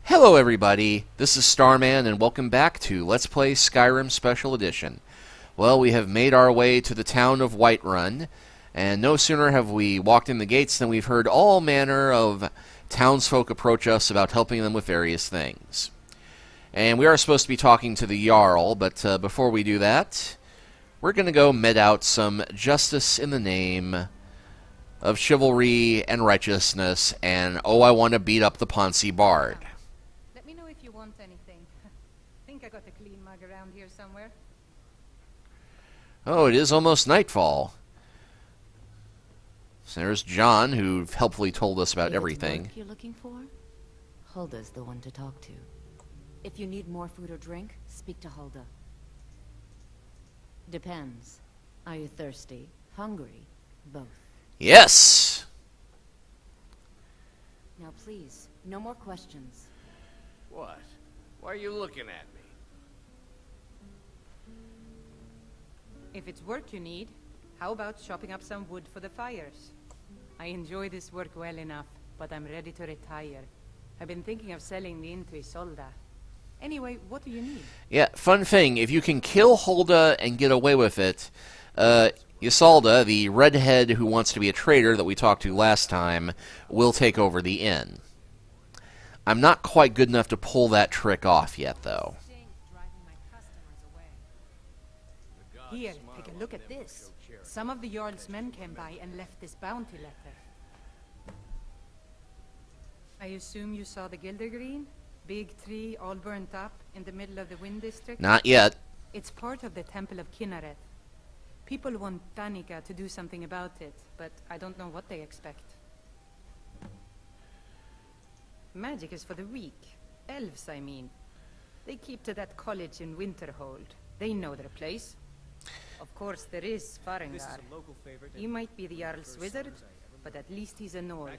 Hello everybody, this is Starman and welcome back to Let's Play Skyrim Special Edition. Well, we have made our way to the town of Whiterun, and no sooner have we walked in the gates than we've heard all manner of townsfolk approach us about helping them with various things. And we are supposed to be talking to the Jarl, but before we do that, we're going to go med out some justice in the name of chivalry and righteousness, and oh, I want to beat up the Ponzi Bard. Let me know if you want anything. Think I got a clean mug around here somewhere. Oh, it is almost nightfall. So there's John, who helpfully told us about everything. Work you're looking for? Hulda's the one to talk to. If you need more food or drink, speak to Hulda. Depends. Are you thirsty? Hungry? Both. Yes! Now please, no more questions. What? Why are you looking at me? If it's work you need, how about chopping up some wood for the fires? I enjoy this work well enough, but I'm ready to retire. I've been thinking of selling the inn to Isolda. Anyway, what do you need? Yeah, fun thing, if you can kill Hulda and get away with it, Isolda, the redhead who wants to be a traitor that we talked to last time, will take over the inn. I'm not quite good enough to pull that trick off yet, though. Here, take a look at this. Some of the Jarl's men came by and left this bounty letter. I assume you saw the Gildergreen? Big tree, all burnt up, in the middle of the Wind District? Not yet. It's part of the Temple of Kinneret. People want Danica to do something about it, but I don't know what they expect. Magic is for the weak. Elves, I mean. They keep to that college in Winterhold. They know their place. Of course, there is Farengar. He might be the Jarl's wizard, but at least he's a Nord.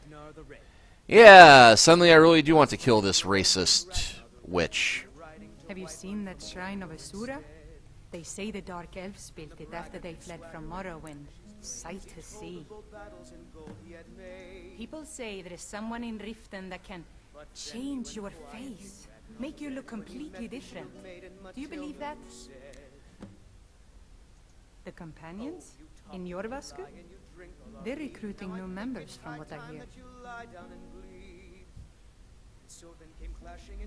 Yeah, suddenly I really do want to kill this racist witch. Have you seen that shrine of Asura? They say the Dark Elves built it after they fled from Morrowind. Sight to see. People say there is someone in Riften that can change your face, make you look completely different. Do you believe that? The companions? In Jorvaskr? They're recruiting new members from what I hear.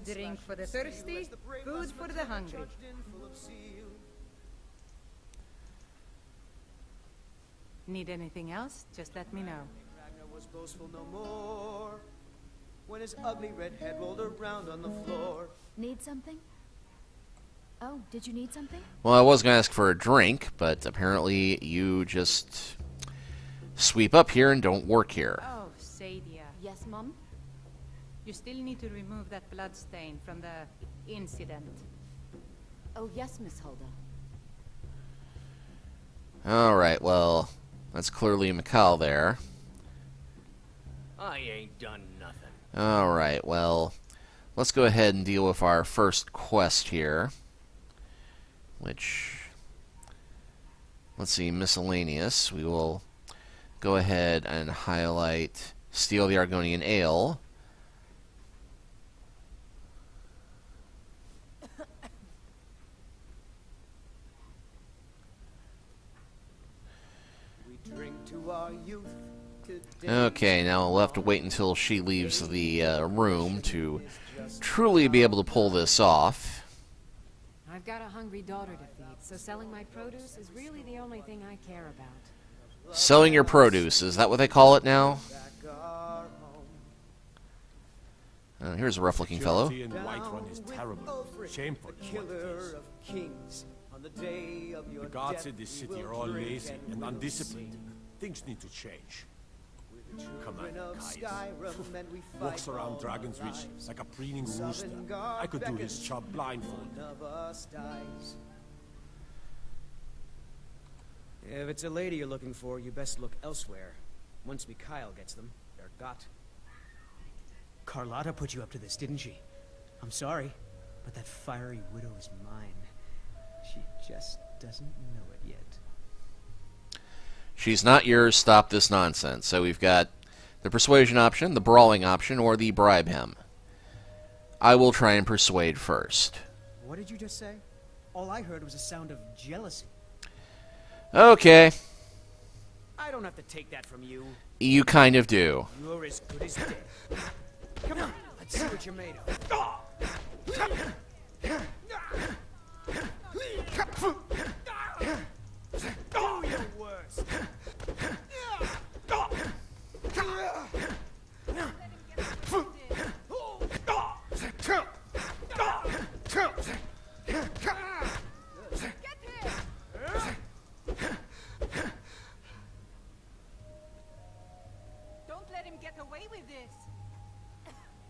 Drink for the thirsty, food for the hungry. Need anything else? Just let me know. Was boastful no more when his ugly red head rolled around on the floor. Need something? Oh, did you need something? Well, I was going to ask for a drink, but apparently you just sweep up here and don't work here. Oh, Sadia. Yes, Mom? You still need to remove that blood stain from the incident. Oh, yes, Miss Hulda. Alright, well, that's clearly Mikal there. I ain't done nothing. Alright, well, let's go ahead and deal with our first quest here. Which, let's see, miscellaneous. We will go ahead and highlight Steal the Argonian Ale. We drink to our youth. Okay, now we'll have to wait until she leaves the room to truly be able to pull this off. I've got a hungry daughter to feed, so selling my produce is really the only thing I care about. Selling your produce, is that what they call it now? Here's a rough-looking fellow. In Whiterun is terrible. Shameful. Killer of kings on the day of your The gods death in this we city will are all drink lazy and will undisciplined. sing. Things need to change. Come on, Children of Caius. Skyrim, and we Walks fight around all Dragon's our Reach lives. like a preening Southern rooster. guard I could do his beckons, job blindfold. one of us dies. If it's a lady you're looking for, you best look elsewhere. Once Mikhail gets them, they're got. Carlotta put you up to this, didn't she? I'm sorry, but that fiery widow is mine. She just doesn't know it yet. She's not yours, stop this nonsense. So we've got the persuasion option, the brawling option, or the bribe him. I will try and persuade first. What did you just say? All I heard was a sound of jealousy. Okay. I don't have to take that from you. You kind of do. You're as good as dead. Come on, let's see what you're made of. Do your worst. Don't let him get away with this.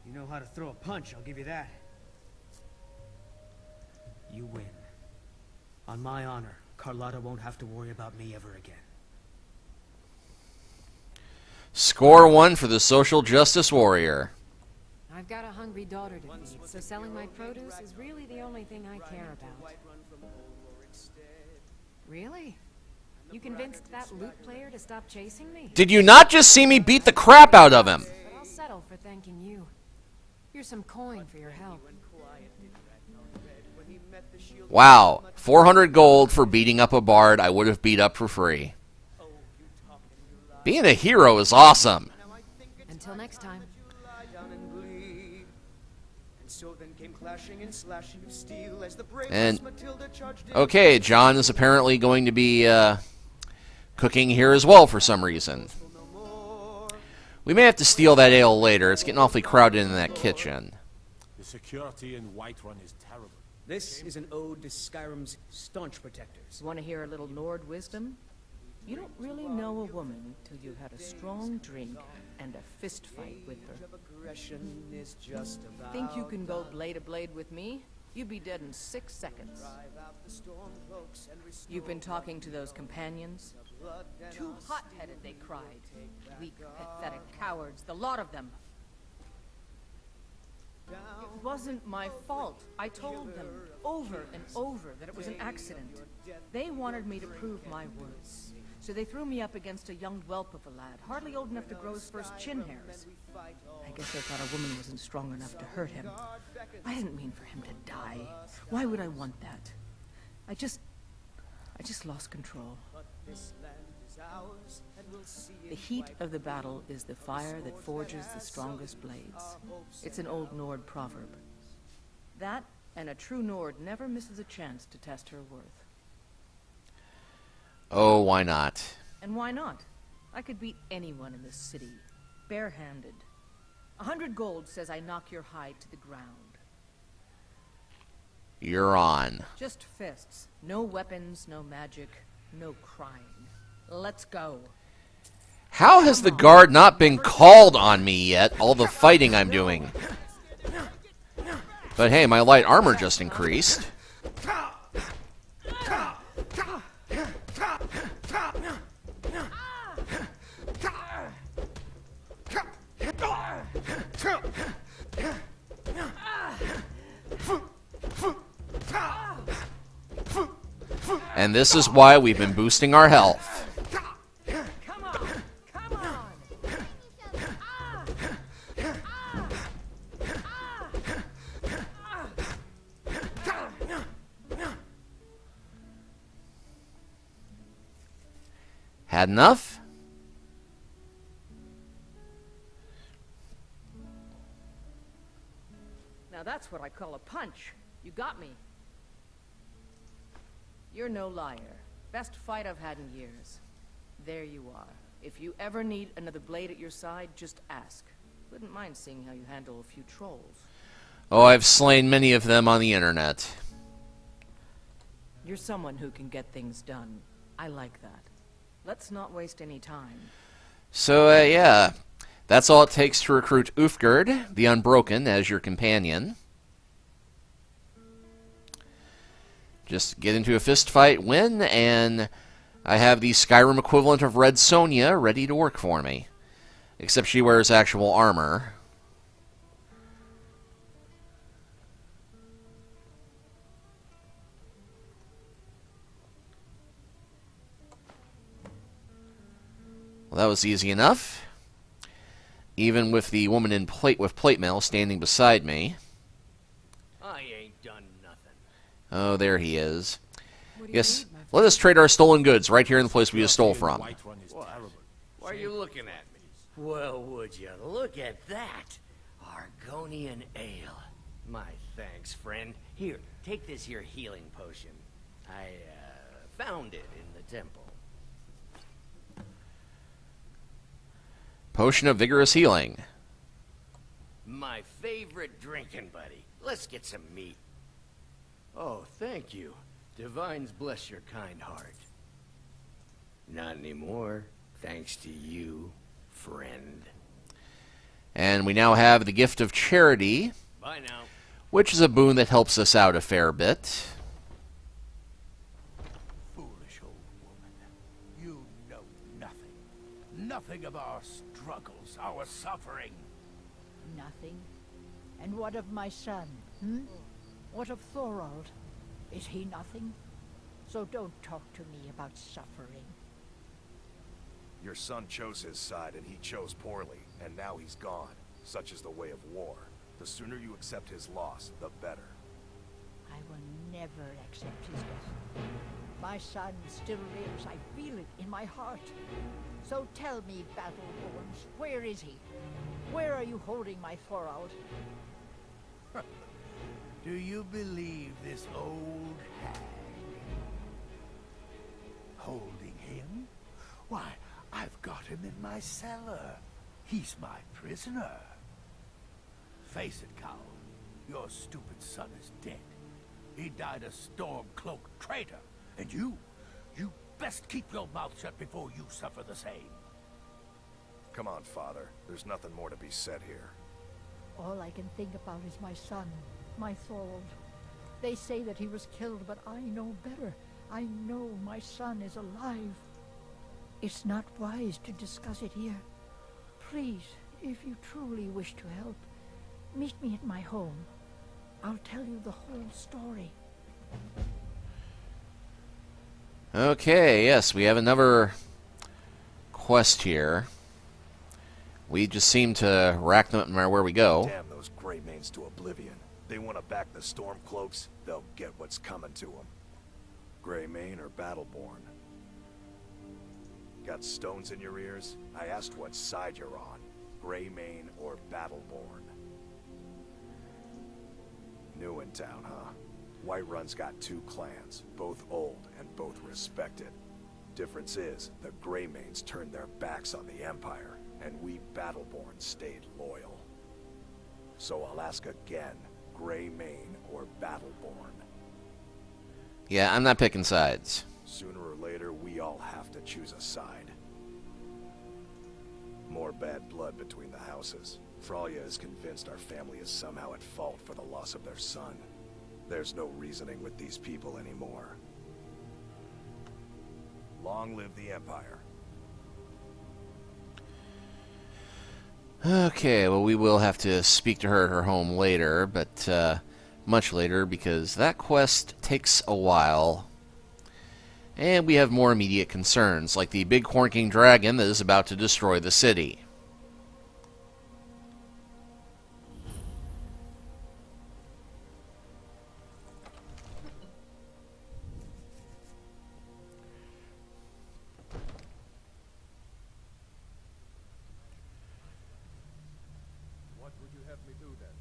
You know how to throw a punch, I'll give you that. You win. On my honor, Carlotta won't have to worry about me ever again. Score 1 for the social justice warrior. I've got a hungry daughter to feed, so selling my produce is really the only thing I care about. Really? You convinced that loot player to stop chasing me? Did you not just see me beat the crap out of him? But I'll settle for thanking you. Here's some coin for your help. Wow, 400 gold for beating up a bard I would have beat up for free. Being a hero is awesome. Until next time. And, okay, John is apparently going to be cooking here as well for some reason. We may have to steal that ale later. It's getting awfully crowded in that kitchen. The security in Whiterun is terrible. This is an ode to Skyrim's staunch protectors. Want to hear a little Nord wisdom? You don't really know a woman till you've had a strong drink and a fist fight with her. Think you can go blade to blade with me? You'd be dead in 6 seconds. You've been talking to those companions? Too hot-headed, they cried. Weak, pathetic cowards, the lot of them. It wasn't my fault. I told them over and over that it was an accident. They wanted me to prove my words. So they threw me up against a young whelp of a lad, hardly old enough to grow his first chin hairs. I guess they thought a woman wasn't strong enough to hurt him. I didn't mean for him to die. Why would I want that? I just lost control. The heat of the battle is the fire that forges the strongest blades. It's an old Nord proverb. That, and a true Nord never misses a chance to test her worth. Oh, why not? And why not? I could beat anyone in this city, barehanded. 100 gold says I knock your hide to the ground. You're on. Just fists. No weapons, no magic, no crying. Let's go. How has the guard not been called on me yet, all the fighting I'm doing? But hey, my light armor just increased. And this is why we've been boosting our health. Come on! Come on! Had enough? Now that's what I call a punch. You got me. You're no liar. Best fight I've had in years. There you are. If you ever need another blade at your side, just ask. Wouldn't mind seeing how you handle a few trolls. Oh, I've slain many of them on the internet. You're someone who can get things done. I like that. Let's not waste any time. So, yeah. That's all it takes to recruit Ulfgerd, the Unbroken, as your companion. Just get into a fist fight, win, and I have the Skyrim equivalent of Red Sonja ready to work for me. Except she wears actual armor. Well, that was easy enough. Even with the woman in plate with plate mail standing beside me. Oh, there he is. What do you Yes, need, my friend? let us trade our stolen goods right here in the place we just stole from. Whiterun is terrible. Why are you looking at me? Well, would you look at that? Argonian ale. My thanks, friend. Here, take this here healing potion. I, found it in the temple. Potion of vigorous healing. My favorite drinking buddy. Let's get some meat. Oh, thank you. Divines bless your kind heart. Not anymore, thanks to you, friend. And we now have the gift of charity, Bye now. which is a boon that helps us out a fair bit. Foolish old woman. You know nothing. Nothing of our struggles, our suffering. Nothing. And what of my son, hmm? What of Thorald? Is he nothing? So don't talk to me about suffering. Your son chose his side, and he chose poorly, and now he's gone. Such is the way of war. The sooner you accept his loss, the better. I will never accept his death. My son still lives. I feel it in my heart. So tell me, Battleborns, where is he? Where are you holding my Thorald? Do you believe this old hag? Holding him? Why, I've got him in my cellar. He's my prisoner. Face it, Cowl. Your stupid son is dead. He died a storm-cloaked traitor. And you best keep your mouth shut before you suffer the same. Come on, Father. There's nothing more to be said here. All I can think about is my son, my Thorald. They say that he was killed, but I know better. I know my son is alive. It's not wise to discuss it here. Please, if you truly wish to help, meet me at my home. I'll tell you the whole story. Okay, yes, we have another quest here. We just seem to rack them up no matter where we go. Damn those Greymanes to oblivion. They want to back the Stormcloaks, they'll get what's coming to them. Greymane or Battleborn? Got stones in your ears? I asked what side you're on. Greymane or Battleborn? New in town, huh? Whiterun's got two clans, both old and both respected. Difference is, the Greymanes turned their backs on the Empire, and we Battleborn stayed loyal. So I'll ask again, Greymane or Battleborn? Yeah, I'm not picking sides. Sooner or later, we all have to choose a side. More bad blood between the houses. Fralya is convinced our family is somehow at fault for the loss of their son. There's no reasoning with these people anymore. Long live the Empire. Okay, well, we will have to speak to her at her home later, but much later, because that quest takes a while. And we have more immediate concerns, like the big honking dragon that is about to destroy the city. What would you have me do then?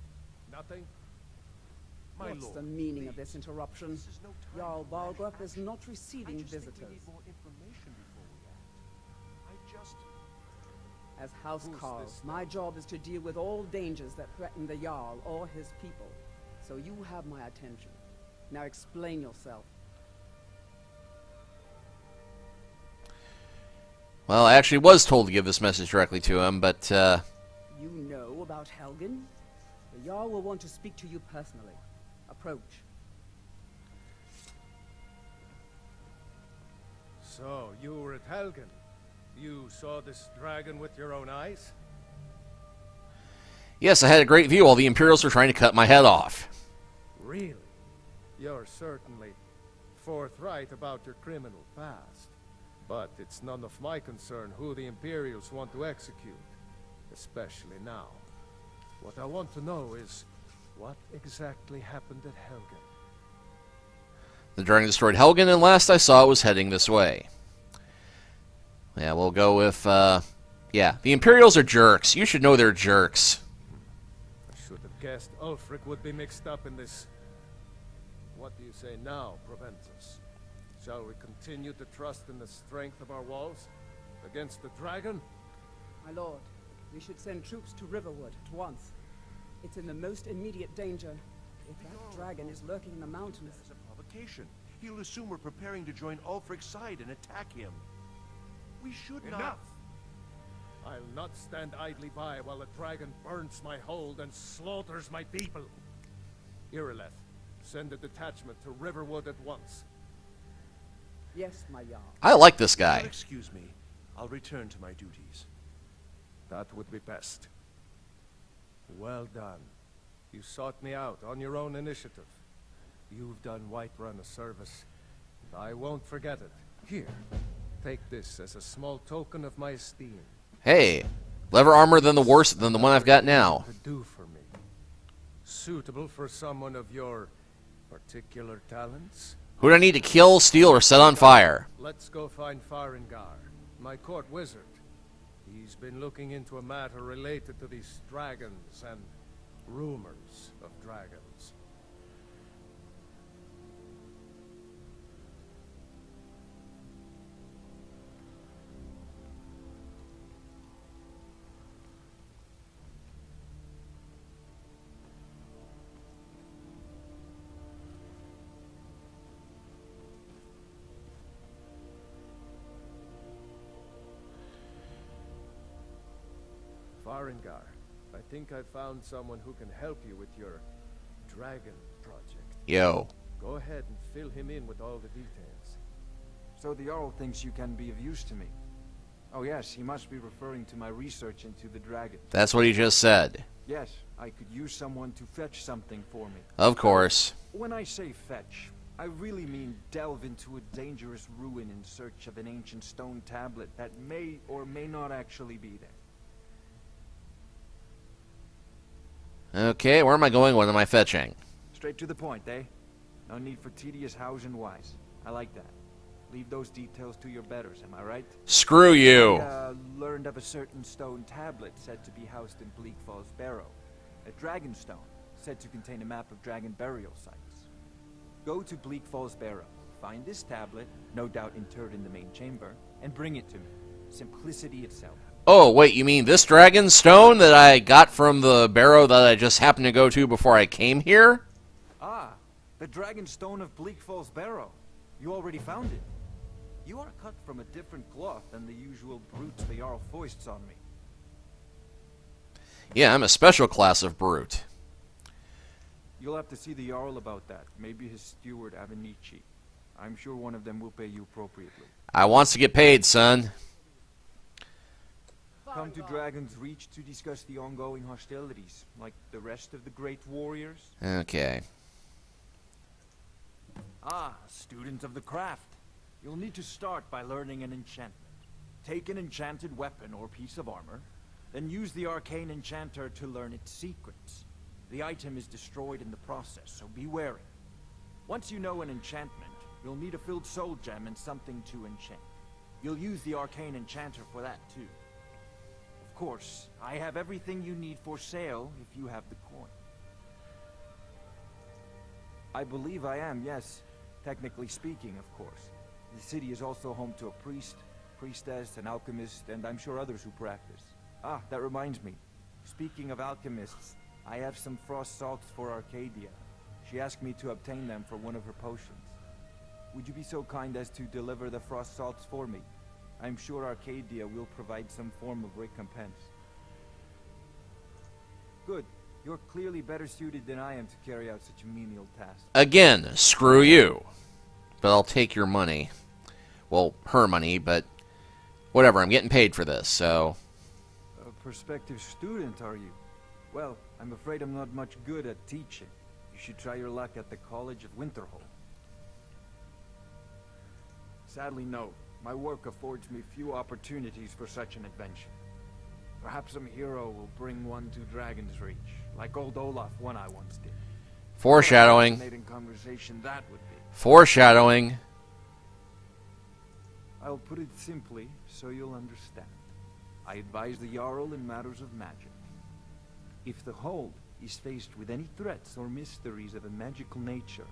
Nothing? My What's lord, the meaning of please. this interruption? This is no time Jarl for that. Balgruuf is not receiving I just visitors. think we need more information before we act. I just... As House Who's Carl, this my job is to deal with all dangers that threaten the Jarl or his people. So you have my attention. Now explain yourself. Well, I actually was told to give this message directly to him, but You know about Helgen? The Jarl will want to speak to you personally. Approach. So, you were at Helgen. You saw this dragon with your own eyes? yes, I had a great view while the Imperials were trying to cut my head off. Really? You're certainly forthright about your criminal past. But it's none of my concern who the Imperials want to execute. Especially now. What I want to know is, what exactly happened at Helgen? The dragon destroyed Helgen, and last I saw it was heading this way. Yeah, we'll go with, yeah, the Imperials are jerks. You should know they're jerks. I should have guessed Ulfric would be mixed up in this. What do you say now, Proventus? Shall we continue to trust in the strength of our walls against the dragon? My lord, we should send troops to Riverwood at once. It's in the most immediate danger. If that dragon is lurking in the mountains... As a provocation, he'll assume we're preparing to join Ulfric's side and attack him. We should not... Enough! I'll not stand idly by while the dragon burns my hold and slaughters my people. Irileth, send a detachment to Riverwood at once. Yes, my Jarl. I like this guy. Excuse me. I'll return to my duties. That would be best. Well done. You sought me out on your own initiative. You've done Whiterun a service, and I won't forget it. Here, take this as a small token of my esteem. Hey, leather armor than the one I've got now. To do for me. Suitable for someone of your particular talents. Who do I need to kill, steal, or set on fire? Let's go find Farengar, my court wizard. He's been looking into a matter related to these dragons and rumors of dragons. Farengar, I think I found someone who can help you with your dragon project. Yo. Go ahead and fill him in with all the details. So the Jarl thinks you can be of use to me. Oh yes, he must be referring to my research into the dragon. That's what he just said. Yes, I could use someone to fetch something for me. Of course. When I say fetch, I really mean delve into a dangerous ruin in search of an ancient stone tablet that may or may not actually be there. Okay, where am I going? What am I fetching? Straight to the point, eh? No need for tedious hows and whys. I like that. Leave those details to your betters, am I right? Screw you! I learned of a certain stone tablet said to be housed in Bleak Falls Barrow. A dragon stone, said to contain a map of dragon burial sites. Go to Bleak Falls Barrow, find this tablet, no doubt interred in the main chamber, and bring it to me. Simplicity itself. Oh, wait, you mean this dragon stone that I got from the barrow that I just happened to go to before I came here? Ah, the dragon stone of Bleak Falls Barrow. You already found it. You are cut from a different cloth than the usual brutes the Jarl foists on me. Yeah, I'm a special class of brute. You'll have to see the Jarl about that. Maybe his steward, Avenici. I'm sure one of them will pay you appropriately. I wants to get paid, son. Come to Dragon's Reach to discuss the ongoing hostilities, like the rest of the great warriors. Okay. Ah, student of the craft. You'll need to start by learning an enchantment. Take an enchanted weapon or piece of armor, then use the arcane enchanter to learn its secrets. The item is destroyed in the process, so be wary. Once you know an enchantment, you'll need a filled soul gem and something to enchant. You'll use the arcane enchanter for that too. Of course, I have everything you need for sale if you have the coin. I believe I am, yes. Technically speaking, of course. The city is also home to a priest, priestess, an alchemist, and I'm sure others who practice. Ah, that reminds me. Speaking of alchemists, I have some frost salts for Arcadia. She asked me to obtain them for one of her potions. Would you be so kind as to deliver the frost salts for me? I'm sure Arcadia will provide some form of recompense. Good. You're clearly better suited than I am to carry out such a menial task. Again, screw you. But I'll take your money. Well, her money, but whatever, I'm getting paid for this, so... A prospective student, are you? Well, I'm afraid I'm not much good at teaching. You should try your luck at the College of Winterhold. Sadly, no. My work affords me few opportunities for such an adventure. Perhaps some hero will bring one to Dragon's Reach, like old Olaf one I once did. Foreshadowing. What a fascinating conversation that would be. Foreshadowing. I'll put it simply so you'll understand. I advise the Jarl in matters of magic. If the Hold is faced with any threats or mysteries of a magical nature,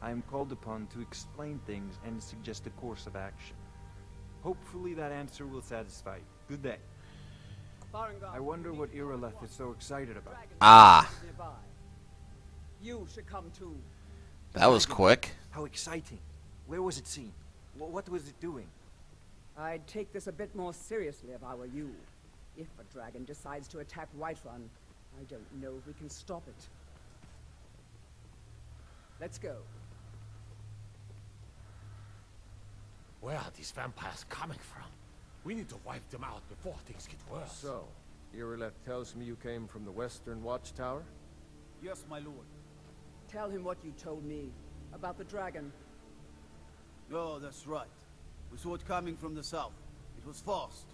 I am called upon to explain things and suggest a course of action. Hopefully that answer will satisfy you. Good day. I wonder what Irileth is so excited about. Ah. You should come too. That was quick. How exciting. Where was it seen? What was it doing? I'd take this a bit more seriously if I were you. If a dragon decides to attack Whiterun, I don't know if we can stop it. Let's go. Where are these vampires coming from? We need to wipe them out before things get worse. So, Irileth tells me you came from the Western Watchtower? Yes, my lord. Tell him what you told me about the dragon. Oh, that's right. We saw it coming from the south. It was fast.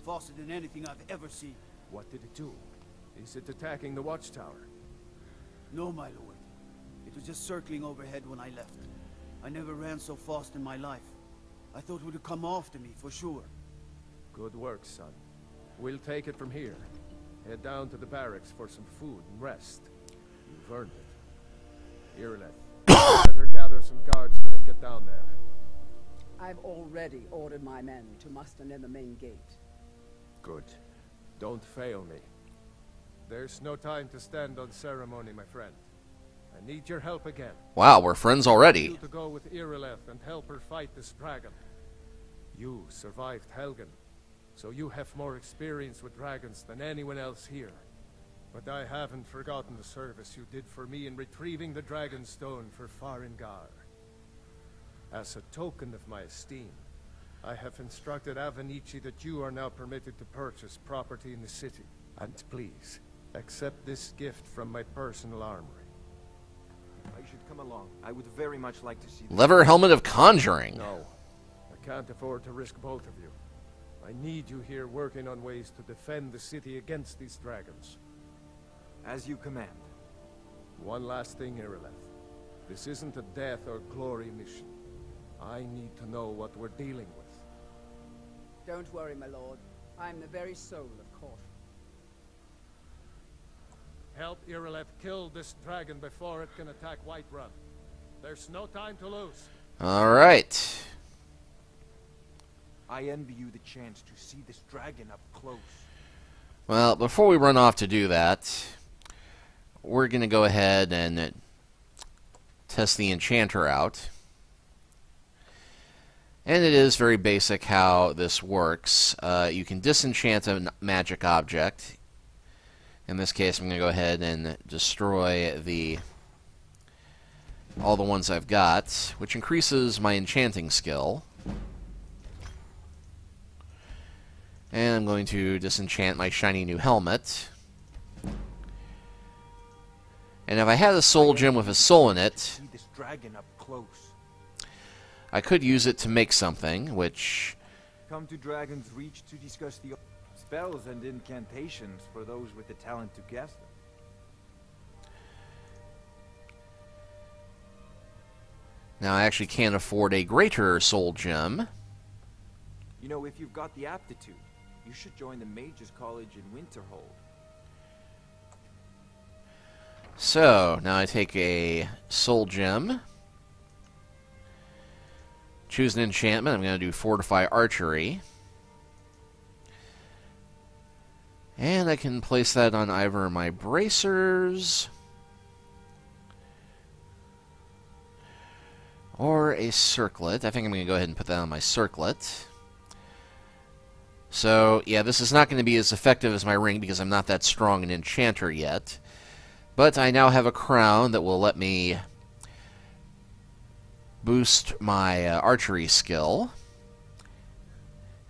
Faster than anything I've ever seen. What did it do? Is it attacking the Watchtower? No, my lord. It was just circling overhead when I left. I never ran so fast in my life. I thought it would come after me, for sure. Good work, son. We'll take it from here. Head down to the barracks for some food and rest. You've earned it. Irileth, better gather some guardsmen and get down there. I've already ordered my men to muster near the main gate. Good. Don't fail me. There's no time to stand on ceremony, my friend. I need your help again. Wow, we're friends already. I need you to go with Irileth and help her fight this dragon. You survived Helgen, so you have more experience with dragons than anyone else here. But I haven't forgotten the service you did for me in retrieving the Dragon Stone for Farengar. As a token of my esteem, I have instructed Avenici that you are now permitted to purchase property in the city. And please, accept this gift from my personal armory. I should come along. I would very much like to see this. Lever Helmet of Conjuring. No, I can't afford to risk both of you. I need you here working on ways to defend the city against these dragons. As you command. One last thing, Irileth. This isn't a death or glory mission. I need to know what we're dealing with. Don't worry, my lord. I'm the very soul of caution. Help Irileth kill this dragon before it can attack Whiterun. There's no time to lose. Alright. I envy you the chance to see this dragon up close. Well, before we run off to do that, we're going to go ahead and test the enchanter out. And it is very basic how this works. You can disenchant a magic object. In this case, I'm going to go ahead and destroy all the ones I've got, which increases my enchanting skill. And I'm going to disenchant my shiny new helmet. And if I had a soul gem with a soul in it, See this dragon up close. I could use it to make something, which... Come to Dragon's Reach to discuss the spells and incantations for those with the talent to cast them. Now I actually can't afford a greater soul gem. You know, if you've got the aptitude, you should join the Mages College in Winterhold. So, now I take a soul gem. Choose an enchantment. I'm going to do Fortify Archery. And I can place that on either of my bracers or a circlet. I think I'm going to go ahead and put that on my circlet. So, yeah, this is not going to be as effective as my ring because I'm not that strong an enchanter yet. But I now have a crown that will let me boost my archery skill.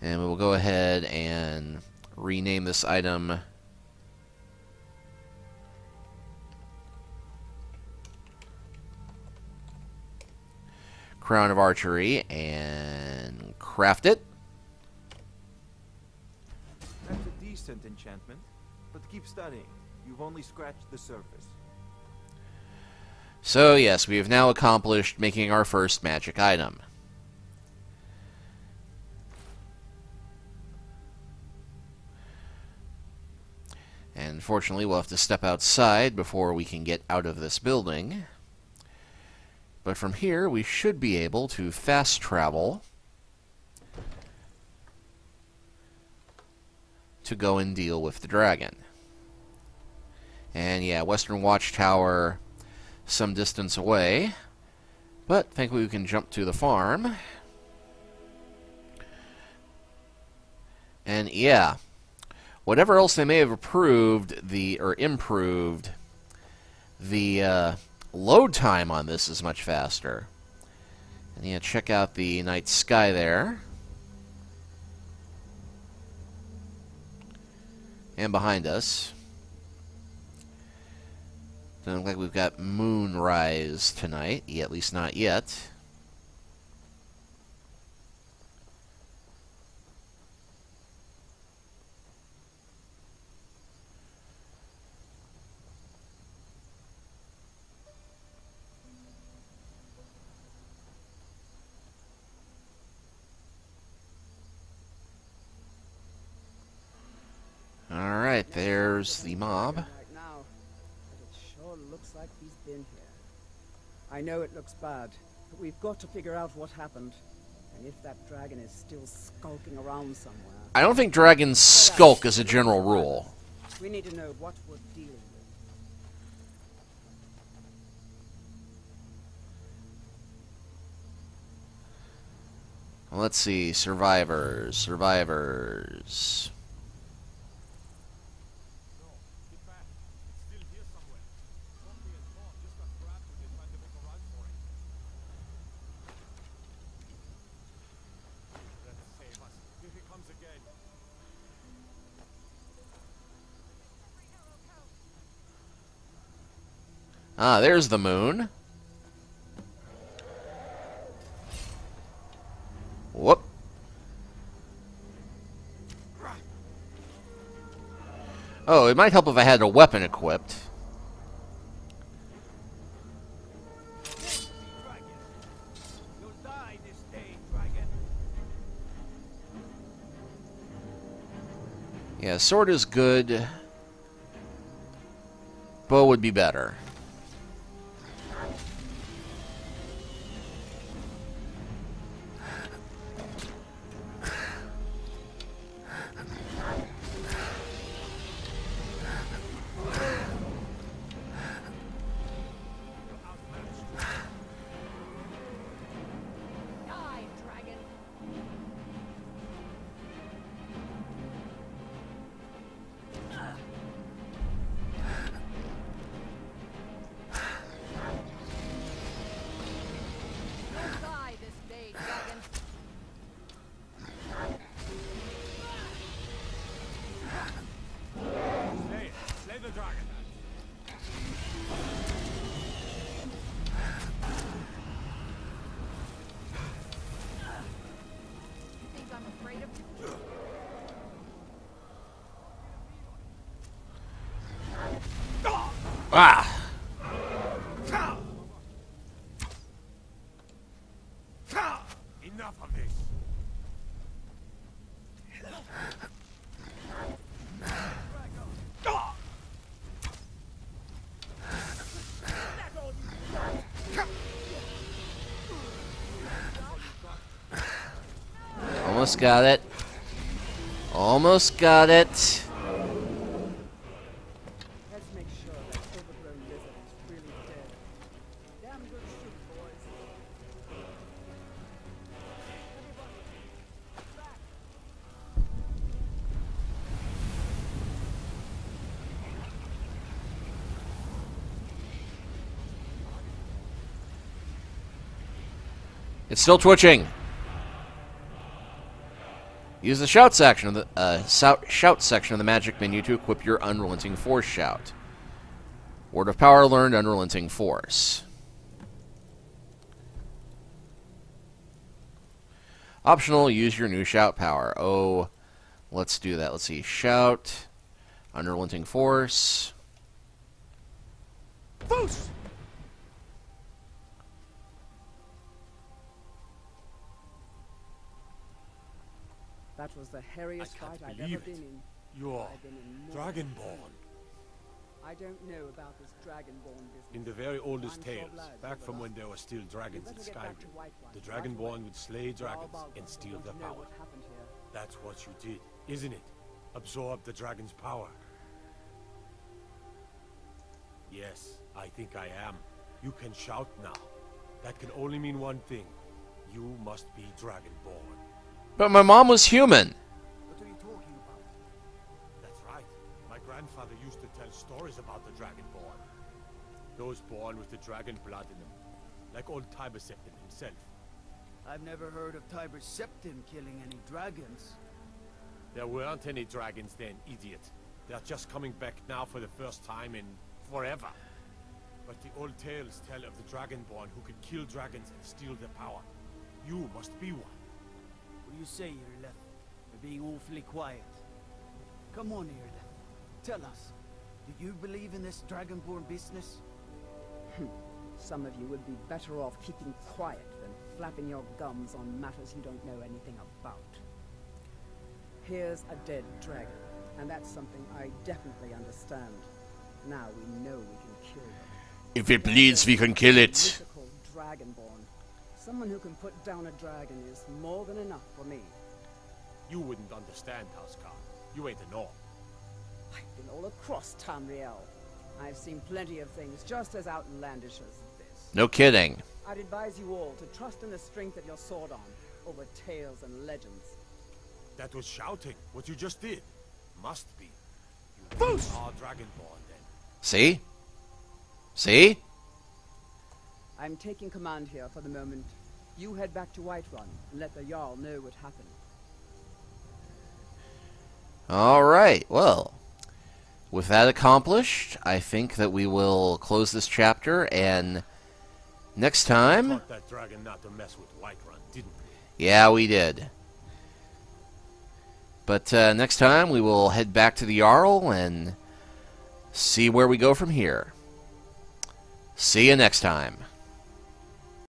And we will go ahead and rename this item Crown of Archery and craft it. That's a decent enchantment, but keep studying. You've only scratched the surface. So yes, we have now accomplished making our first magic item. And fortunately, we'll have to step outside before we can get out of this building. But from here, we should be able to fast travel to go and deal with the dragon. And yeah, Western Watchtower some distance away. But thankfully we can jump to the farm. And yeah, whatever else they may have improved, the load time on this is much faster. And yeah, check out the night sky there. And behind us. Doesn't look like we've got moonrise tonight, at least not yet. Alright, there's the mob. Right now, but it sure looks like he's been here. I know it looks bad, but we've got to figure out what happened. And if that dragon is still skulking around somewhere. I don't think dragons skulk as a general rule. We need to know what we're dealing with. Well, let's see, survivors. Ah, there's the moon. Whoop. Oh, it might help if I had a weapon equipped. Yeah, sword is good. Bow would be better. Ah! Enough of this. Almost got it. Almost got it. Let's make sure that overgrown lizard is really dead. Damn good shoot, boys. It's still twitching. Use the shout section of the shout section of the magic menu to equip your unrelenting force shout. Word of power learned, unrelenting force. Optional, use your new shout power. Oh, let's do that. Let's see. Shout, unrelenting force. Foos! That was the hairiest fight I've ever been in. You're I've been in more. Dragonborn. I don't know about this Dragonborn business. In the very oldest I'm tales, Blood, back but from when there were still dragons in better get back to Skyrim, Whiterun the right Dragonborn away. would slay dragons Jarl and steal want their to know power. what happened here. That's what you did, isn't it? Absorb the dragon's power. Yes, I think I am. You can shout now. That can only mean one thing. You must be Dragonborn. But my mom was human. What are you talking about? That's right. My grandfather used to tell stories about the Dragonborn. Those born with the dragon blood in them. Like old Tiber Septim himself. I've never heard of Tiber Septim killing any dragons. There weren't any dragons then, idiot. They're just coming back now for the first time in forever. But the old tales tell of the Dragonborn who could kill dragons and steal their power. You must be one. What do you say, Irleth? You're being awfully quiet. Come on, Irleth. Tell us. Do you believe in this Dragonborn business? Some of you would be better off keeping quiet than flapping your gums on matters you don't know anything about. Here's a dead dragon, and that's something I definitely understand. Now we know we can kill them. If it bleeds, we can kill it. Mythical Dragonborn. Someone who can put down a dragon is more than enough for me. You wouldn't understand, Housecarl. You ain't a Norm. I've been all across Tamriel. I've seen plenty of things just as outlandish as this. No kidding. I'd advise you all to trust in the strength of your sword arm over tales and legends. That was shouting. What you just did. Must be. You are Dragonborn, then. See? See? I'm taking command here for the moment. You head back to Whiterun and let the Jarl know what happened. Alright, well. With that accomplished, I think that we will close this chapter, and next time... Taught that dragon not to mess with Whiterun, didn't we? Yeah, we did. But next time we will head back to the Jarl and see where we go from here. See you next time.